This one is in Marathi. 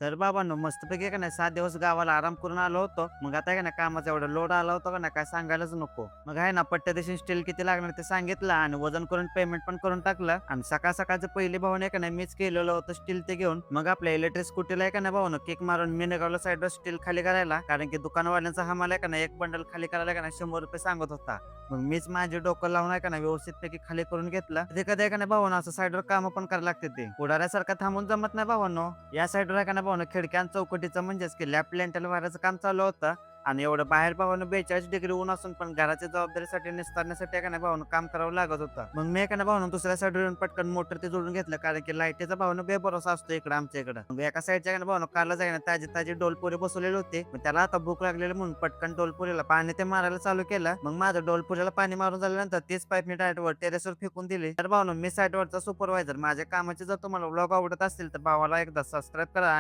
तर बाबांनो मस्तपैकी का नाही 7 दिवस गावाला आराम करून आलो होतो. मग आता आहे का नाही कामाचा एवढा लोड आला होता का नाही काय सांगायलाच नको. मग आहे ना पट्ट्या स्टील किती लागणार ते सांगितलं आणि वजन करून पेमेंट पण करून टाकलं आणि सकाळ सकाळचं पहिली भाऊन आहे का नाही मीच केलेलं होतं स्टील ते घेऊन. मग आपल्या इलेक्ट्रिक स्कूटीला आहे का नाही भाऊन किक मारून मी निघालो साईडवर स्टील खाली करायला. कारण की दुकानवाल्यांचा हमाल आहे का नाही एक बंडल खाली करायला का नाही ₹100 सांगत होता. मग मीच माझे डोकं लावून आहे का नाही व्यवस्थितपैकी खाली करून घेतलं. ते कधी आहे का नाही भावानो असं साईडवर कामं पण करायला लागते ते. पुढाऱ्यासारखं थांबून जमत नाही भावांनो. या साईडवर आहे का नाही भावानो खिडक्या आणि चौकटीचं म्हणजेच की लॅप लेंटल वाराचं काम चालू होतं. आणि एवढं बाहेर भावानं 42 डिग्री ऊन असून पण घराच्या जबाबदारीसाठी निस्तारण्यासाठी एका भावानं काम करावं लागत होतं. मग मी एका भावानं दुसऱ्या साईडवर पटकन मोटर ते जोडून घेतलं कारण की लाईटीचा भावानं बेभरोसा असतो इकडे आमच्या इकडं. मग एका साईडच्या भावानं कालच आहे ना ताजी ताजी डोलपुरी बसवलेली होती. मग त्याला आता भूक लागलेली म्हणून पटकन डोलपुरीला पाणी ते मारायला चालू केलं. मग माझं डोलपुरीला पाणी मारून झाल्यानंतर तीच पाईप मी डायरेक्ट वर टेरेसवर फेकून दिली. तर भावानं मी साईडवरचा सुपरवायझर माझ्या कामाचे जर तुम्हाला व्लॉग आवडत असतील तर भावाला एकदा सबस्क्राईब करा.